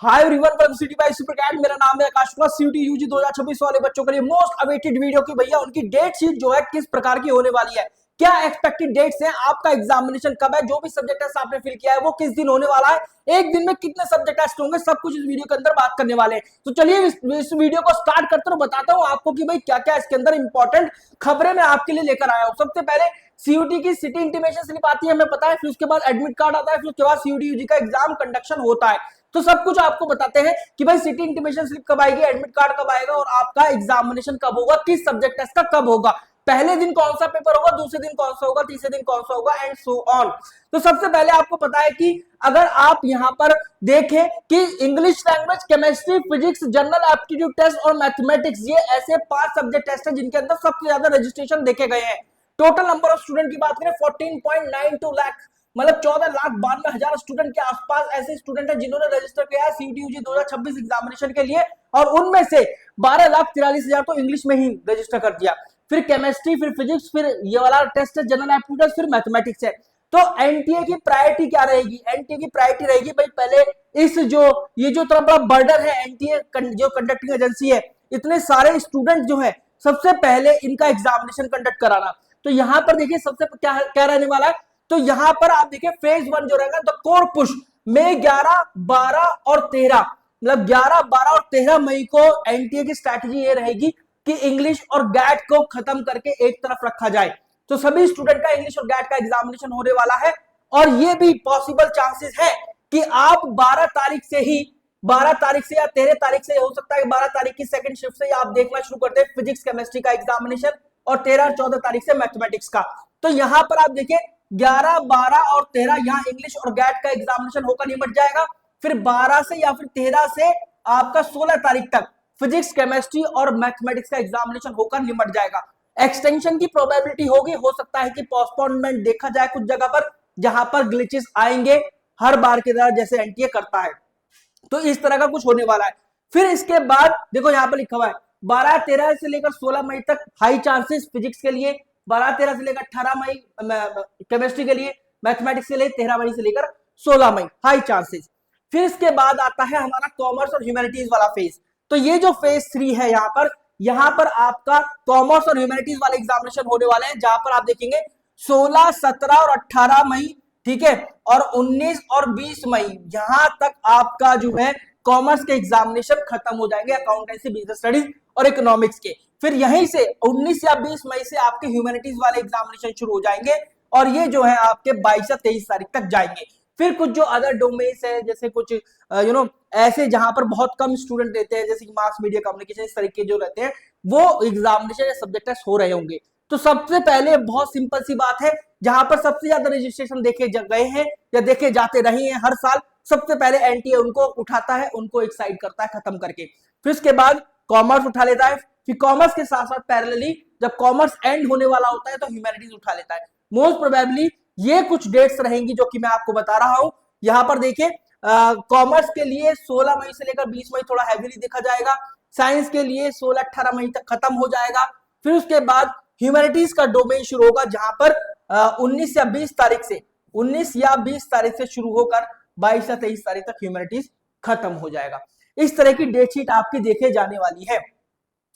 Hi everyone, welcome city by super cat. मेरा नाम है आकाश कुमार। सीटी यूजी 2026 वाले बच्चों के लिए मोस्ट अवेटेड वीडियो की भैया उनकी डेट शीट जो है किस प्रकार की होने वाली है, क्या एक्सपेक्टेड डेट्स हैं, आपका एग्जामिनेशन कब है, जो भी सब्जेक्ट टेस्ट आपने फिल किया है वो किस दिन होने वाला है, एक दिन में कितने सब्जेक्ट टेस्ट होंगे, सब कुछ इस वीडियो के अंदर बात करने वाले हैं। तो चलिए इस वीडियो को स्टार्ट करते हैं, बताता हूँ आपको कि भाई क्या क्या इसके अंदर इंपॉर्टेंट खबरें मैं आपके लिए लेकर आया हूँ। सबसे पहले सीयूटी की सिटी इंटीमेशन स्लिप आती है, हमें पता है। फिर उसके बाद एडमिट कार्ड आता है, फिर उसके बाद सीयूटी यूजी का एग्जाम कंडक्शन होता है। तो सब कुछ आपको बताते हैं कि भाई सिटी इंटीमेशन स्लिप कब आएगी, एडमिट कार्ड कब आएगा और आपका एग्जामिनेशन कब होगा, किस सब्जेक्ट टेस्ट का कब होगा, पहले दिन कौन सा पेपर होगा, दूसरे दिन कौन सा होगा, तीसरे दिन कौन सा होगा, एंड सो ऑन। तो सबसे पहले आपको पता है कि अगर आप यहां पर देखें कि English language, chemistry, physics, general aptitude test और मैथमेटिक्स, ये ऐसे 5 सब्जेक्ट टेस्ट है जिनके अंदर सबसे ज्यादा रजिस्ट्रेशन देखे गए हैं। टोटल नंबर ऑफ स्टूडेंट की बात करें 14.92 लाख, मतलब 14,92,000 स्टूडेंट के आसपास ऐसे स्टूडेंट हैं जिन्होंने रजिस्टर किया है सीयूटी यूजी 2026 एग्जामिनेशन के लिए, और उनमें से 12,43,000 तो इंग्लिश में ही रजिस्टर कर दिया। फिर केमिस्ट्री, फिर फिजिक्स, फिर ये वाला टेस्ट है जनरल एप्टीट्यूड, फिर मैथमेटिक्स है। तो एनटीए की प्रायोरिटी क्या रहेगी? एनटीए की प्रायोरिटी रहेगी भाई पहले इस ये जो इतना बड़ा बर्डन है, एनटीए जो कंडक्टिंग एजेंसी है, इतने सारे स्टूडेंट जो है सबसे पहले इनका एग्जामिनेशन कंडक्ट कराना। तो यहां पर देखिए सबसे क्या रहने वाला है, तो यहां पर आप देखिए फेज 1 जो रहेगा, द कोर पुश में 11, 12 और 13, मतलब 11, 12 और 13 मई को एनटीए की स्ट्रैटेजी ये रहेगी कि इंग्लिश और गैट को खत्म करके एक तरफ रखा जाए। तो सभी स्टूडेंट का इंग्लिश और गैट का एग्जामिनेशन होने वाला है, और ये भी पॉसिबल चांसेस है कि आप 12 तारीख से ही, 12 तारीख से या 13 तारीख से हो सकता है कि 12 तारीख की सेकंड शिफ्ट से आप देखना शुरू करते हैं फिजिक्स केमिस्ट्री का एग्जामिनेशन, और 13 और 14 तारीख से मैथमेटिक्स का। तो यहां पर आप देखिए 11, 12 और 13 यहां इंग्लिश और गैट का एग्जामिनेशन होकर निपट जाएगा। फिर 12 से या फिर 13 से आपका 16 तारीख तक फिजिक्स, केमिस्ट्री और मैथमेटिक्स का एग्जामिनेशन होकर निपट जाएगा। एक्सटेंशन की प्रोबेबिलिटी होगी, हो सकता है कि पोस्टपोनमेंट देखा जाए कुछ जगह पर जहां पर ग्लिचेस आएंगे हर बार की तरह जैसे एनटीए करता है। तो इस तरह का कुछ होने वाला है। फिर इसके बाद देखो यहां पर लिखा हुआ है 12-13 से लेकर 16 मई तक हाई चांसेस फिजिक्स के लिए, 12-13 से लेकर 18 मई केमिस्ट्री के लिए, मैथमेटिक्स के लिए 13 मई से लेकर 16 मई हाई चांसेस। फिर इसके बाद आता है हमारा कॉमर्स और ह्यूमैनिटीज वाला फेज। तो ये जो फेज 3 है यहां पर आपका कॉमर्स और ह्यूमैनिटीज वाले एग्जामिनेशन होने वाले हैं, जहां पर आप देखेंगे 16, 17 और 18 मई, ठीक है, और 19 और 20 मई यहां तक आपका जो है कॉमर्स के एग्जामिनेशन खत्म हो जाएंगे, अकाउंटेंसी, बिजनेस स्टडीज और इकोनॉमिक्स के। फिर यहीं से 19 या 20 मई से आपके ह्यूमैनिटीज वाले एग्जामिनेशन शुरू हो जाएंगे, और ये जो है आपके 22 या 23 तारीख तक जाएंगे। फिर कुछ जो अदर डोमेन्स है, जैसे कुछ ऐसे जहां पर बहुत कम स्टूडेंट रहते हैं, जैसे कि मास मीडिया कम्युनिकेशन, इस तरीके जो रहते हैं वो एग्जामिनेशन या सब्जेक्ट टेस्ट हो रहे होंगे। तो सबसे पहले बहुत सिंपल सी बात है, जहां पर सबसे ज्यादा रजिस्ट्रेशन देखे गए हैं या देखे जाते रहे हैं हर साल, सबसे पहले एनटीए उनको उठाता है, उनको एक साइड करता है खत्म करके। फिर उसके बाद कॉमर्स उठा लेता है, फिर कॉमर्स के साथ साथ पैरेलली जब कॉमर्स एंड होने वाला होता है तो ह्यूमैनिटीज उठा लेता है। मोस्ट प्रोबेबली ये कुछ डेट्स रहेंगी जो कि मैं आपको बता रहा हूं। यहां पर देखिए कॉमर्स के लिए 16 मई से लेकर 20 मई थोड़ा हैवीली देखा जाएगा, साइंस के लिए 16-18 मई तक खत्म हो जाएगा। फिर उसके बाद ह्यूमैनिटीज का डोमेन शुरू होगा, जहां पर 19 या 20 तारीख से 19 या 20 तारीख से शुरू होकर 22 या 23 तारीख तक ह्यूमैनिटीज खत्म हो जाएगा। इस तरह की डेट शीट आपकी देखे जाने वाली है।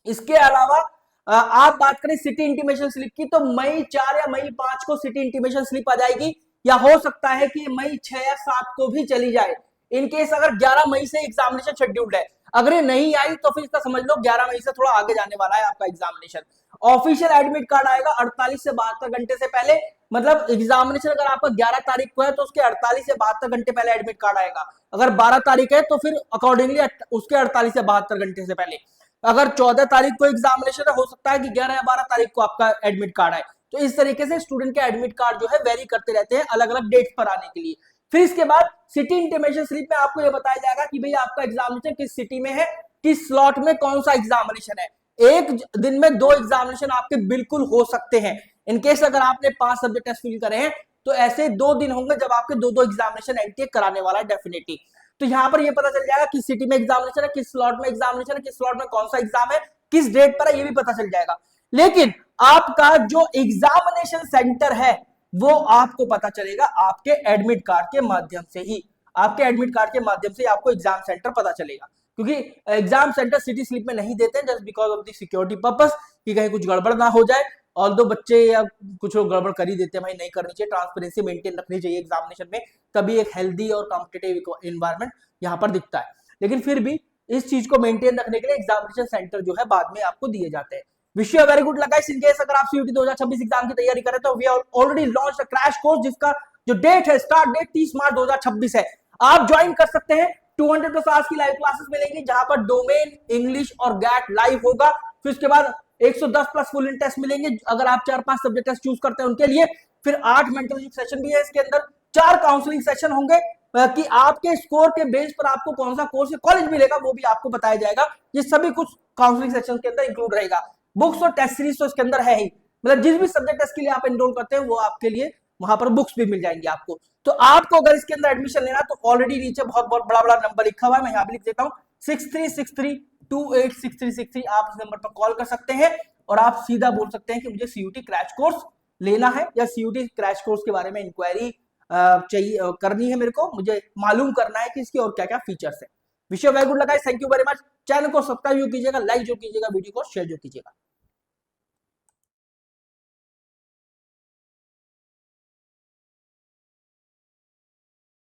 इसके अलावा आप बात करें सिटी इंटीमेशन स्लिप की, तो मई 4 या मई 5 को सिटी इंटीमेशन स्लिप आ जाएगी, या हो सकता है कि मई 6 या 7 को भी चली जाए। इनकेस अगर 11 मई से एग्जामिनेशन शेड्यूल्ड है, अगर ये नहीं आई तो फिर इसका समझ लो 11 मई से थोड़ा आगे जाने वाला है आपका एग्जामिनेशन। ऑफिशियल एडमिट कार्ड आएगा 48 से 72 घंटे से पहले, मतलब एग्जामिनेशन अगर आपका 11 तारीख को है तो उसके 48 से 72 घंटे पहले एडमिट कार्ड आएगा। अगर 12 तारीख है तो फिर अकॉर्डिंगली उसके 48 से 72 घंटे से पहले। अगर 14 तारीख को एग्जामिनेशन है, हो सकता है कि 11 या 12 तारीख को आपका एडमिट कार्ड आए। तो इस तरीके से स्टूडेंट के एडमिट कार्ड जो है वेरी करते रहते हैं अलग अलग डेट्स पर आने के लिए। फिर इसके बाद सिटी इंटीमेशन स्लिप में आपको यह बताया जाएगा कि भाई आपका एग्जामिनेशन किस सिटी में है, किस स्लॉट में कौन सा एग्जामिनेशन है। एक दिन में 2 एग्जामिनेशन आपके बिल्कुल हो सकते हैं। इनकेस अगर आपने 5 सब्जेक्ट टेस्ट फिल करे हैं तो ऐसे 2 दिन होंगे जब आपके 2-2 एग्जामिनेशन एनटीए कराने वाला है डेफिनेटली। तो यहां पर ये पता चल जाएगा किस सिटी में एग्जामिनेशन है, किस स्लॉट में एग्जामिनेशन है, किस स्लॉट में कौन सा एग्जाम है, किस डेट पर है, ये भी पता चल जाएगा। लेकिन आपका जो एग्जामिनेशन सेंटर है वो आपको पता चलेगा आपके एडमिट कार्ड के माध्यम से ही। आपके एडमिट कार्ड के माध्यम से आपको एग्जाम सेंटर पता चलेगा, क्योंकि एग्जाम सेंटर सिटी स्लिप में नहीं देते हैं just because of the security purpose, कि कहीं कुछ गड़बड़ ना हो जाए। और दो बच्चे या कुछ लोग गड़बड़ कर ही देते हैं, भाई नहीं करनी चाहिए, ट्रांसपेरेंसी मेंटेन रखनी चाहिए एग्जामिनेशन में, तभी एक हेल्दी और कॉम्पिटिटिव एनवायरनमेंट यहाँ पर दिखता है। लेकिन फिर भी इस चीज को मेंटेन रखने के लिए एग्जामिनेशन सेंटर जो है बाद में आपको दिए जाते हैं। Wish you very good luck guys. In case अगर आप सीयूटी 2026 एग्जाम की तैयारी करें तो we are already launch crash course, जिसका जो डेट है, स्टार्ट डेट 30 मार्च 2026 है। आप ज्वाइन कर सकते हैं। 200 प्लस आवर्स की लाइव क्लासेस मिलेंगी, जहां पर डोमेन, इंग्लिश और गैट लाइव होगा। फिर उसके बाद 110 प्लस फुल इन टेस्ट मिलेंगे, अगर आप 4-5 सब्जेक्ट टेस्ट चूज करते हैं उनके लिए। फिर 8 मेंटरशिप सेशन भी है इसके अंदर, 4 काउंसलिंग सेशन होंगे, कि आपके स्कोर के बेस पर आपको कौन सा कोर्स या कॉलेज मिलेगा वो भी आपको बताया जाएगा। ये सभी कुछ काउंसलिंग सेशन के अंदर इंक्लूड रहेगा। बुक्स और टेस्ट सीरीज तो इसके अंदर है ही, मतलब जिस भी सब्जेक्ट टेस्ट के लिए आप एनरोल करते हैं वो आपके लिए वहां पर बुक्स भी मिल जाएंगी आपको। तो आपको अगर इसके अंदर एडमिशन लेना तो ऑलरेडी नीचे बहुत बहुत बड़ा बड़ा नंबर लिखा हुआ है, मैं यहाँ पे लिख देता हूँ 6363286363। आप इस नंबर पर कॉल कर सकते हैं और आप सीधा बोल सकते हैं कि मुझे सीयूटी क्रैश कोर्स लेना है, या सीयूटी क्रैश कोर्स के बारे में इंक्वायरी चाहिए करनी है, मेरे को मुझे मालूम करना है कि इसकी और क्या क्या फीचर्स है। Wish you very good luck guys, thank you very much. Channel को सब्सक्राइब जो कीजिएगा, लाइक जो कीजिएगा, वीडियो को शेयर जो कीजिएगा।